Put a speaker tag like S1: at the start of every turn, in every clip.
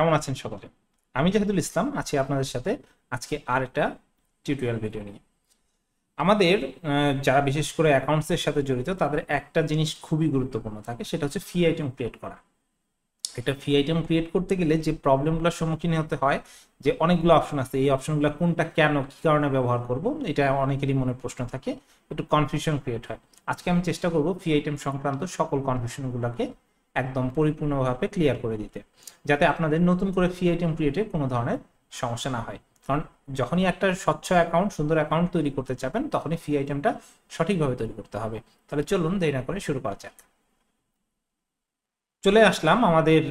S1: কেমন আছেন সকলে? আমি জাহিদুল ইসলাম আছি আপনাদের সাথে আজকে আর একটা টিউটোরিয়াল ভিডিও নিয়ে। আমাদের যারা বিশেষ করে অ্যাকাউন্টসের সাথে জড়িত তাদের একটা জিনিস খুবই গুরুত্বপূর্ণ থাকে, সেটা হচ্ছে ফি আইটেম ক্রিয়েট করা। একটা ফি আইটেম ক্রিয়েট করতে গেলে যে প্রবলেমগুলোর সম্মুখীন হতে হয়, যে অনেকগুলো অপশন আছে, এই অপশনগুলো কোনটা কেন কি কারণে ব্যবহার করব, এটা অনেকেরই মনে প্রশ্ন থাকে, একটু কনফিউশন ক্রিয়েট হয়। আজকে আমি চেষ্টা করব ফি আইটেম সংক্রান্ত সকল কনফিউশনগুলোকে একদম পরিপূর্ণভাবে ক্লিয়ার করে দিতে, যাতে আপনাদের নতুন করে ফি আইটেম ক্রিয়েটে কোনো ধরনের সমস্যা না হয়। কারণ যখনই একটা স্বচ্ছ অ্যাকাউন্ট, সুন্দর অ্যাকাউন্ট তৈরি করতে চাবেন, তখনই ফি আইটেমটা সঠিকভাবে তৈরি করতে হবে। তাহলে চলুন দেরি না করে শুরু করা যাক। চলে আসলাম আমাদের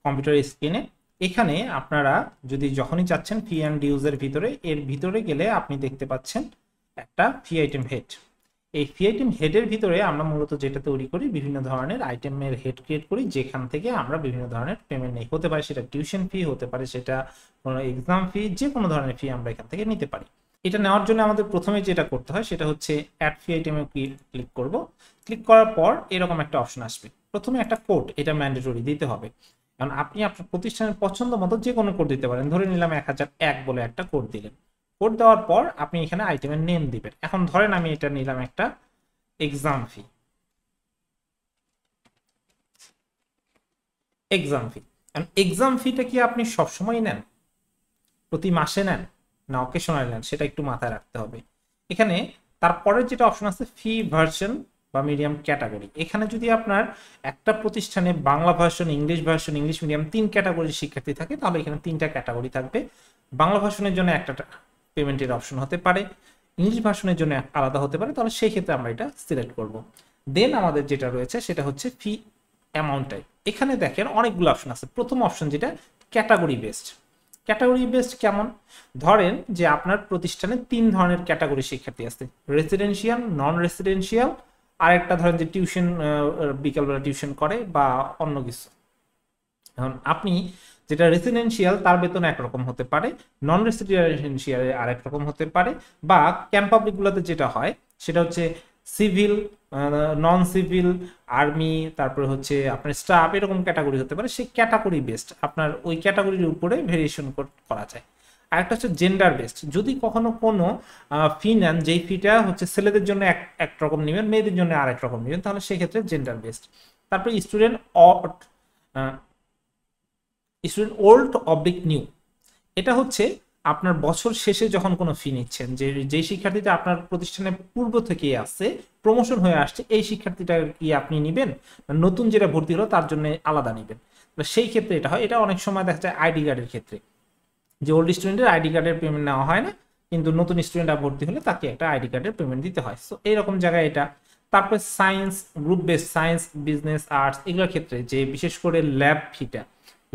S1: কম্পিউটার স্ক্রিনে। এখানে আপনারা যদি যখনই চাচ্ছেন ফি অ্যান্ড ডিউজের ভিতরে, এর ভিতরে গেলে আপনি দেখতে পাচ্ছেন একটা ফি আইটেম হেড। এই ফি আইটেম হেডের ভিতরে আমরা মূলত যেটা তৈরি করি, বিভিন্ন ধরনের আইটেমের হেড ক্রিয়েট করি, যেখান থেকে আমরা বিভিন্ন ধরনের পেমেন্ট নেই। হতে পারে সেটা টিউশন ফি, হতে পারে সেটা কোনো এক্সাম ফি, যে কোনো ধরনের ফি আমরা এখান থেকে নিতে পারি। এটা নেওয়ার জন্য আমাদের প্রথমে যেটা করতে হয় সেটা হচ্ছে অ্যাড ফি আইটেমে ক্লিক করব। ক্লিক করার পর এরকম একটা অপশন আসবে। প্রথমে একটা কোড, এটা ম্যান্ডেটরি দিতে হবে, কারণ আপনি আপনার প্রতিষ্ঠানের পছন্দ মতো যে কোনো কোড দিতে পারেন। ধরে নিলাম 1001 বলে একটা কোড দিলেন। কোড দেওয়ার পর আপনি এখানে আইটেমের নেম দিবেন। এখন ধরেন আমি এটা নিলাম একটা এক্সাম ফি। এক্সাম ফি, এক্সাম ফিটা কি আপনি সবসময় নেন, প্রতি মাসে নেন, না অকেশনাল নেন, সেটা একটু মাথায় রাখতে হবে। এখানে তারপরে যেটা অপশন আছে ফি ভার্সন বা মিডিয়াম ক্যাটাগরি, এখানে যদি আপনার একটা প্রতিষ্ঠানে Bangla version, English version, English medium 3 ক্যাটাগরির শিক্ষার্থী থাকে, তাহলে এখানে 3টা ক্যাটাগরি থাকবে। বাংলা ভার্সনের জন্য একটা পেমেন্টের অপশন হতে পারে, ইংলিশ ভার্সনের জন্য আলাদা হতে পারে, তাহলে সেই ক্ষেত্রে আমরা এটা সিলেক্ট করব। দেন আমাদের যেটা রয়েছে সেটা হচ্ছে ফি অ্যামাউন্ট টাইপ। এখানে দেখেন অনেকগুলো অপশন আছে। প্রথম অপশন যেটা ক্যাটাগরি বেসড। ক্যাটাগরি বেসড কেমন? ধরেন যে আপনার প্রতিষ্ঠানে 3 ধরনের ক্যাটাগরি শিক্ষার্থী আছে, রেসিডেন্সিয়াল, নন রেসিডেন্সিয়াল, আর একটা ধরেন যে টিউশন, বিকালবেলা টিউশন করে বা অন্য কিছু। এখন আপনি যেটা রেসিডেন্সিয়াল তার বেতন একরকম হতে পারে, নন রেসিডেন্সিয়াল আরেক রকম হতে পারে, বা ক্যাম্প পাবলিকগুলোতে যেটা হয় সেটা হচ্ছে সিভিল, নন সিভিল, আর্মি, তারপরে হচ্ছে আপনার স্টাফ, এরকম ক্যাটাগরি হতে পারে। সেই ক্যাটাগরি বেসড আপনার ওই ক্যাটাগরির উপরে ভেরিয়েশন করা যায়। আরেকটা হচ্ছে জেন্ডার বেসড। যদি কখনো কোনো ফি নেন, যেই ফিটা হচ্ছে ছেলেদের জন্য এক রকম নেবেন, মেয়েদের জন্য আরেক রকম নেবেন, তাহলে সেক্ষেত্রে জেন্ডার বেসড। তারপরে student student old oblique new, এটা হচ্ছে আপনার বছর শেষে যখন কোনো ফি নিচ্ছেন, যে শিক্ষার্থীটা আপনার প্রতিষ্ঠানে পূর্ব থেকে আসছে, প্রমোশন হয়ে আসছে, এই শিক্ষার্থীটা কি আপনি নিবেন, নতুন যেটা ভর্তি হলো তার জন্য আলাদা নিবেন, সেই ক্ষেত্রে এটা হয়। এটা অনেক সময় দেখা যায় আইডি কার্ডের ক্ষেত্রে, যে ওল্ড স্টুডেন্টের আইডি কার্ডের পেমেন্ট নেওয়া হয় না, কিন্তু নতুন স্টুডেন্টরা ভর্তি হলে তাকে একটা আইডি কার্ডের পেমেন্ট দিতে হয়। সো এইরকম জায়গায় এটা। তারপরে science, group base science, business, arts, এগুলোর ক্ষেত্রে যে বিশেষ করে ল্যাব ফিটা,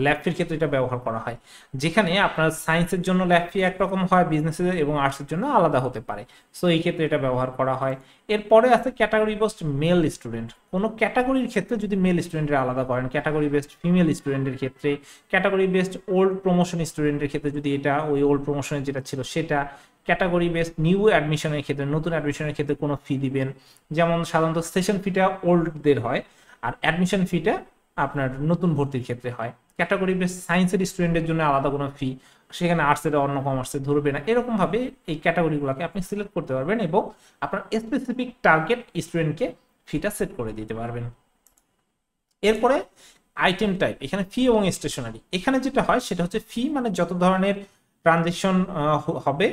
S1: ল্যাব ফির ক্ষেত্রে এটা ব্যবহার করা হয়, যেখানে আপনার সায়েন্সের জন্য ল্যাব ফি একরকম হয়, বিজনেসের এবং আর্টসের জন্য আলাদা হতে পারে। সো এই ক্ষেত্রে এটা ব্যবহার করা হয়। এরপরে আছে ক্যাটাগরি বেসড মেল স্টুডেন্ট। কোনো ক্যাটাগরির ক্ষেত্রে যদি মেল স্টুডেন্টের আলাদা করেন, ক্যাটাগরি বেসড ফিমেল স্টুডেন্টের ক্ষেত্রে, ক্যাটাগরি বেসড ওল্ড প্রমোশন স্টুডেন্টের ক্ষেত্রে যদি এটা ওই ওল্ড প্রমোশনের যেটা ছিল সেটা, ক্যাটাগরি বেসড নিউ অ্যাডমিশনের ক্ষেত্রে, নতুন অ্যাডমিশনের ক্ষেত্রে কোনো ফি দিবেন, যেমন সাধারণত সেশন ফিটা ওল্ডদের হয় আর অ্যাডমিশন ফিটা আপনার নতুন ভর্তির ক্ষেত্রে হয়। ক্যাটাগরি বেস সায়েন্সের স্টুডেন্টের জন্য আলাদা কোনো ফি, সেখানে আর্টসের অন্য কমার্সে ধরবে না, এরকম ভাবে এই ক্যাটাগরিগুলোকে আপনি সিলেক্ট করতে পারবেন এবং আপনার স্পেসিফিক টার্গেট স্টুডেন্টকে ফিটা সেট করে দিতে পারবেন। এরপরে আইটেম টাইপ, এখানে ফি এবং স্টেশনারি। এখানে যেটা হয় সেটা হচ্ছে ফি মানে যত ধরনের ট্রানজেকশন হবে,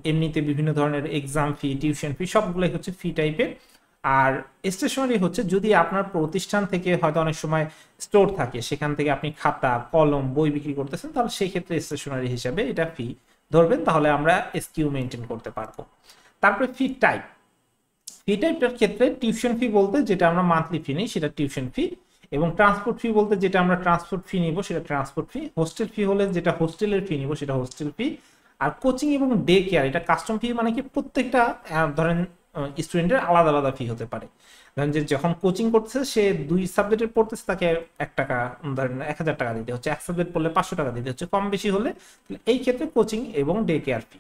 S1: এমনিতে বিভিন্ন ধরনের এক্সাম ফি, টিউশন ফি, সবগুলোই হচ্ছে ফি টাইপের। আর স্টেশনারি হচ্ছে যদি আপনার প্রতিষ্ঠান থেকে হয়তো অনেক সময় স্টোর থাকে, সেখান থেকে আপনি খাতা, কলম, বই বিক্রি করতেছেন, তাহলে সেই ক্ষেত্রে স্টেশনারি হিসাবে এটা ফি ধরবেন, তাহলে আমরা এসকিউ মেনটেন করতে পারবো। তারপরে ফি টাইপ, ফি টাইপটার ক্ষেত্রে টিউশন ফি বলতে যেটা আমরা মান্থলি ফি নিই সেটা টিউশন ফি, এবং ট্রান্সপোর্ট ফি বলতে যেটা আমরা ট্রান্সপোর্ট ফি নিব সেটা ট্রান্সপোর্ট ফি, হোস্টেল ফি হলে যেটা হোস্টেলের ফি নিব সেটা হোস্টেল ফি, আর কোচিং এবং ডে কেয়ার এটা কাস্টম ফি। মানে কি প্রত্যেকটা ধরেন স্টুডেন্টের আলাদা আলাদা ফি হতে পারে। ধরেন যে যখন কোচিং করতেছে, সে 2 সাবজেক্টের পড়তেছে, তাকে 1 টাকা, ধরেন 1000 টাকা দিতে হচ্ছে, 1 সাবজেক্ট পড়লে 500 টাকা দিতে হচ্ছে, কম বেশি হলে এই ক্ষেত্রে কোচিং এবং ডে কেয়ার ফি।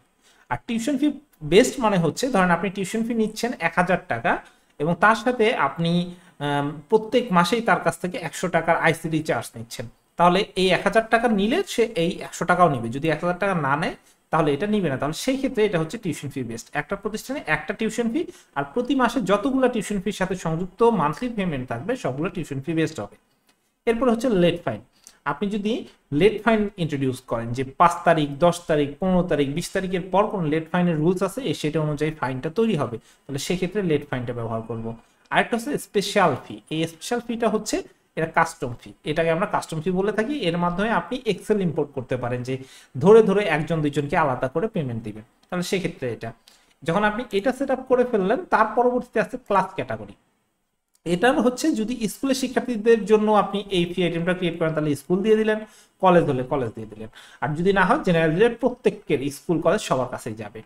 S1: আর টিউশন ফি বেস্ট মানে হচ্ছে ধরেন আপনি টিউশন ফি নিচ্ছেন 1000 টাকা এবং তার সাথে আপনি প্রত্যেক মাসেই তার কাছ থেকে 100 টাকার আইসিডি চার্জ নিচ্ছেন, তাহলে এই 1000 টাকা নিলে সে এই 100 টাকাও নিবে, যদি 1000 টাকা না নেয় তাহলে এটা নিবে না। তাহলে সেই ক্ষেত্রে এটা হচ্ছে টিউশন ফি বেসড, একটা প্রতিষ্ঠানে একটা টিউশন ফি, আর প্রতি মাসে যতগুলো টিউশন ফির সাথে সংযুক্ত মান্থলি পেমেন্ট থাকবে সবগুলো টিউশন ফি বেসড হবে। এরপর হচ্ছে লেট ফাইন। আপনি যদি লেট ফাইন ইন্ট্রোডিউস করেন যে 5 তারিখ, 10 তারিখ, 15 তারিখ, 20 তারিখের পর কোন লেট ফাইনের রুলস আছে সেটা অনুযায়ী ফাইনটা তৈরি হবে, তাহলে সেক্ষেত্রে লেট ফাইনটা ব্যবহার করব। আরেকটা হচ্ছে স্পেশাল ফি। এই স্পেশাল ফিটা হচ্ছে এটা কাস্টম ফি, এটাকে আমরা কাস্টম ফি বলে থাকি। এর মাধ্যমে আপনি এক্সেল ইম্পোর্ট করতে পারেন, যে ধরে ধরে একজন দুইজনকে আলাদা করে পেমেন্ট দিবেন, তাহলে সেক্ষেত্রে এটা যখন আপনি এটা সেট আপ করে ফেললেন, তার পরবর্তীতে আছে ক্লাস ক্যাটাগরি। এটার হচ্ছে যদি স্কুলের শিক্ষার্থীদের জন্য আপনি এই ফি আইটেমটা ক্রিয়েট করেন তাহলে স্কুল দিয়ে দিলেন, কলেজ হলে কলেজ দিয়ে দিলেন, আর যদি না হয় জেনারেল দিলে প্রত্যেকের স্কুল কলেজ সবার কাছেই যাবে।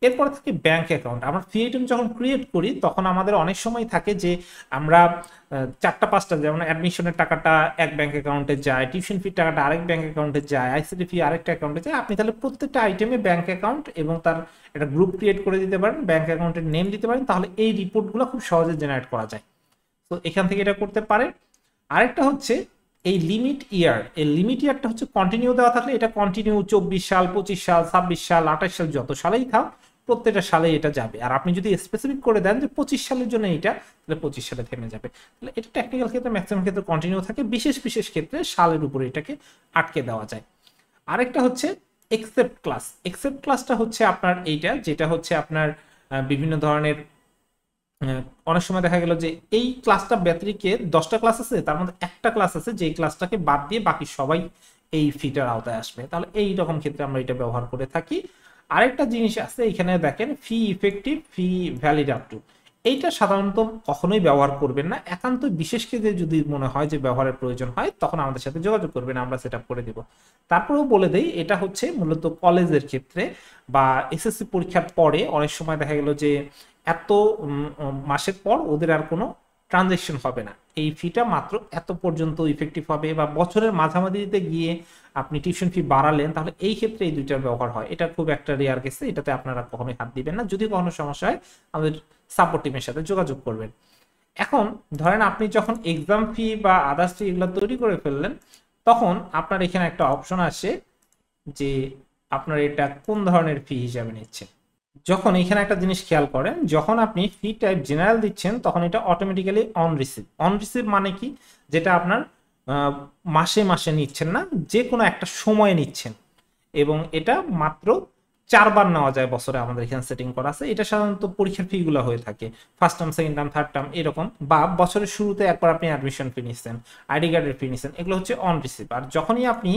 S1: এরপরে থাকে ব্যাংক অ্যাকাউন্ট। আমরা ফি আইটেম যখন ক্রিয়েট করি তখন আমাদের অনেক সময় থাকে যে আমরা 4টা 5টা, যেমন অ্যাডমিশনের টাকাটা এক ব্যাংক অ্যাকাউন্টে যায়, টিউশন ফির টাকাটা আরেক ব্যাংক অ্যাকাউন্টে যায়, আইসিটি ফি আরেকটা অ্যাকাউন্টে যায়। আপনি তাহলে প্রত্যেকটা আইটেমে ব্যাংক অ্যাকাউন্ট এবং তার একটা গ্রুপ ক্রিয়েট করে দিতে পারেন, ব্যাংক অ্যাকাউন্টের নেম দিতে পারেন, তাহলে এই রিপোর্টগুলো খুব সহজে জেনারেট করা যায়। তো এখান থেকে এটা করতে পারে। আরেকটা হচ্ছে এই লিমিট ইয়ার। এই লিমিট ইয়ারটা হচ্ছে কন্টিনিউ দেওয়া থাকলে এটা কন্টিনিউ 24 সাল, 25 সাল, 26 সাল, 28 সাল, যত সালেই থাক প্রত্যেকটা সালে এটা যাবে। আর আপনি যদি স্পেসিফিক করে দেন যে 25 সালের জন্য এটা, তাহলে 25 সালে থেমে যাবে। তাহলে এটা টেকনিক্যাল ক্ষেত্রে ম্যাক্সিমাম ক্ষেত্রে কন্টিনিউ থাকে, বিশেষ বিশেষ ক্ষেত্রে সালের উপরে এটাকে আটকে দেওয়া যায়। আরেকটা হচ্ছে এক্সেপ্ট ক্লাস। এক্সেপ্ট ক্লাসটা হচ্ছে আপনার এইটা, যেটা হচ্ছে আপনার বিভিন্ন ধরনের অনেক সময় দেখা গেল যে এই ক্লাসটা ব্যতিরিকে 10টা ক্লাস আছে, তার মধ্যে একটা ক্লাস আছে যে ক্লাসটাকে বাদ দিয়ে বাকি সবাই এই ফিটার আওতায় আসবে, তাহলে এই রকম ক্ষেত্রে আমরা এটা ব্যবহার করে থাকি। আরেকটা জিনিস আছে এখানে দেখেন, fee effective, fee valid up to. এইটা সাধারণত কখনোই ব্যবহার করবেন না, একান্ত বিশেষ ক্ষেত্রে যদি মনে হয় যে ব্যবহারের প্রয়োজন হয় তখন আমাদের সাথে যোগাযোগ করবেন, আমরা সেট আপ করে দিব। তারপরেও বলে দেই এটা হচ্ছে মূলত কলেজের ক্ষেত্রে বা এসএসসি পরীক্ষার পরে অনেক সময় দেখা গেল যে এত মাসের পর ওদের আর কোনো ট্রানজেকশন হবে না, এই ফিটা মাত্র এত পর্যন্ত ইফেক্টিভ হবে, বা বছরের মাঝামাঝিতে গিয়ে আপনি টিউশন ফি বাড়ালেন, তাহলে এই ক্ষেত্রে এই দুইটার ব্যবহার হয়। এটা খুব একটা রেয়ার কেসে, এটাতে আপনারা কখনোই হাত দিবেন না। যদি কখনো সমস্যা হয় আমাদের সাপোর্ট টিমের সাথে যোগাযোগ করবেন। এখন ধরেন আপনি যখন এক্সাম ফি বা আদার্স ফি এগুলো তৈরি করে ফেললেন, তখন আপনার এখানে একটা অপশন আসে যে আপনার এটা কোন ধরনের ফি হিসাবে নিচ্ছেন। যখন এখানে একটা জিনিস খেয়াল করেন, যখন আপনি ফি টাইপ জেনারেল দিচ্ছেন তখন এটা automatically on receive. On receive মানে কি, যেটা আপনার মাসে মাসে নিচ্ছেন না, যে কোনো একটা সময়ে নিচ্ছেন, এবং এটা মাত্র 4বার নেওয়া যায় বছরে, আমাদের এখানে সেটিং করা আছে। এটা সাধারণত পরীক্ষার ফি গুলো হয়ে থাকে, first term, second term, third term এরকম, বা বছরের শুরুতে একবার আপনি অ্যাডমিশন ফি নিচ্ছেন, আইডি কার্ডের ফি নিচ্ছেন, এগুলো হচ্ছে অন রিসিভ। আর যখনই আপনি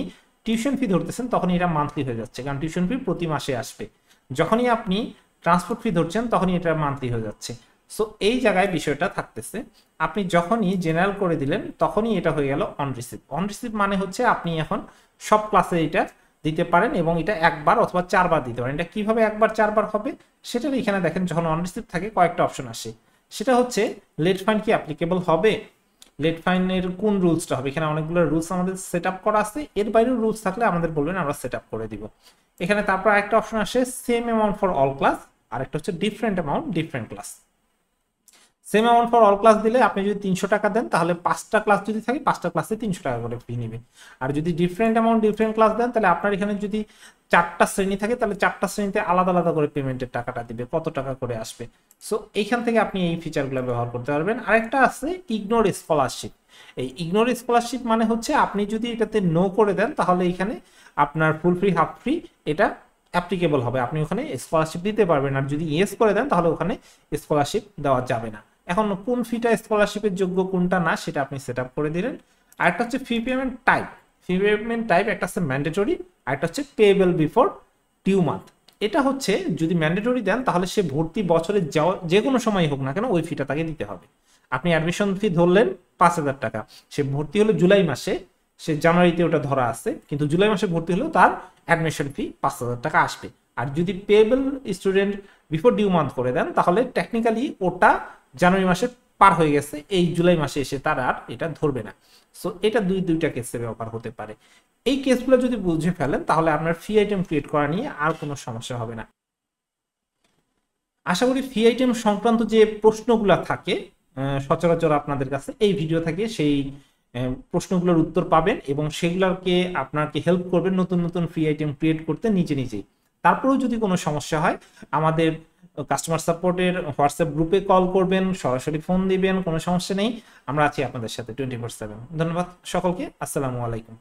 S1: টিউশন ফি ধরতেছেন তখনই এটা মান্থলি হয়ে যাচ্ছে, কারণ টিউশন ফি প্রতি মাসে আসবে। যখনই আপনি ট্রান্সপোর্ট ফি ধরছেন তখনই এটা মান্থলি হয়ে যাচ্ছে। সো এই জায়গায় বিষয়টা থাকতেছে, আপনি যখনই জেনারেল করে দিলেন তখনই এটা হয়ে গেল অন রিসিভ। অন রিসিভ মানে হচ্ছে আপনি এখন সব ক্লাসে এটা দিতে পারেন, এবং এটা একবার অথবা 4বার দিতে পারেন। এটা কিভাবে একবার 4বার হবে সেটা এখানে দেখেন, যখন অন রিসিভ থাকে কয়েকটা অপশন আসে, সেটা হচ্ছে লেট ফাইন কি অ্যাপ্লিকেবল হবে, লেট ফাইনের কোন রুলসটা হবে। এখানে অনেকগুলো রুলস আমাদের সেট আপ করা আছে, এর বাইরেও রুলস থাকলে আমাদের বলবেন, আমরা সেট আপ করে দিব। এখানে তারপর একটা অপশন আসে same amount for all class, আর একটা হচ্ছে different amount different class. Same amount for all class দিলে আপনি যদি 300 টাকা দেন তাহলে 5টা ক্লাস যদি থাকে 5টা ক্লাসে 300 টাকা করে ফি নেবে। আর যদি ডিফারেন্ট অ্যামাউন্ট ডিফারেন্ট ক্লাস দেন তাহলে আপনার এখানে যদি 4টা শ্রেণী থাকে তাহলে 4টা শ্রেণীতে আলাদা আলাদা করে পেমেন্টের টাকাটা দিবে, কত টাকা করে আসবে। সো এইখান থেকে আপনি এই ফিচারগুলো ব্যবহার করতে পারবেন। আরেকটা আছে ইগনোর স্কলারশিপ। এই ইগনোর স্কলারশিপ মানে হচ্ছে আপনি যদি এটাতে নো করে দেন তাহলে এখানে আপনার ফুল ফ্রি হাফ ফ্রি এটা অ্যাপ্লিকেবল হবে, আপনি ওখানে স্কলারশিপ দিতে পারবেন। আর যদি ইয়েস করে দেন তাহলে ওখানে স্কলারশিপ দেওয়া যাবে না। এখন কোন ফিটা স্কলারশিপের যোগ্য কোনটা না সেটা আপনি সেট আপ করে দিলেন। আরেকটা হচ্ছে fee payment type. Fee payment type একটা হচ্ছে ম্যান্ডেটরি, আরেকটা হচ্ছে পেয়েবল বিফোর ডিউ মান্থ। এটা হচ্ছে যদি ম্যান্ডেটরি দেন তাহলে সে ভর্তি বছরে যে কোনো সময় হোক না কেন ওই ফিটা তাকে দিতে হবে। আপনি অ্যাডমিশন ফি ধরলেন 5,000 টাকা, সে ভর্তি হলো জুলাই মাসে, সে জানুয়ারিতে ওটা ধরা আছে, কিন্তু জুলাই মাসে ভর্তি হলেও তার অ্যাডমিশন ফি 5,000 টাকা আসবে। আর যদি payable student before due month করে দেন তাহলে টেকনিক্যালি ওটা জানুয়ারি মাসে পার হয়ে গেছে, এই জুলাই মাসে এসে তার আর এটা ধরবে না। সো এটা দুইটা কেসে ব্যবহার হতে পারে। এই কেসগুলো যদি বুঝে ফেলেন তাহলে আপনার ফি আইটেম ক্রিয়েট করা নিয়ে আর কোনো সমস্যা হবে না। আশা করি ফি আইটেম সংক্রান্ত যে প্রশ্নগুলো থাকে সচরাচর আপনাদের কাছে এই ভিডিও থেকে সেই প্রশ্নগুলোর উত্তর পাবেন এবং সেগুলোকে আপনাকে হেল্প করবেন নতুন নতুন ফ্রি আইটেম ক্রিয়েট করতে নিজে নিজেই। তারপরেও যদি কোনো সমস্যা হয় আমাদের কাস্টমার সাপোর্টের হোয়াটসঅ্যাপ গ্রুপে কল করবেন, সরাসরি ফোন দিবেন, কোনো সমস্যা নেই, আমরা আছি আপনাদের সাথে 24/7। ধন্যবাদ সকলকে, আসসালামু আলাইকুম।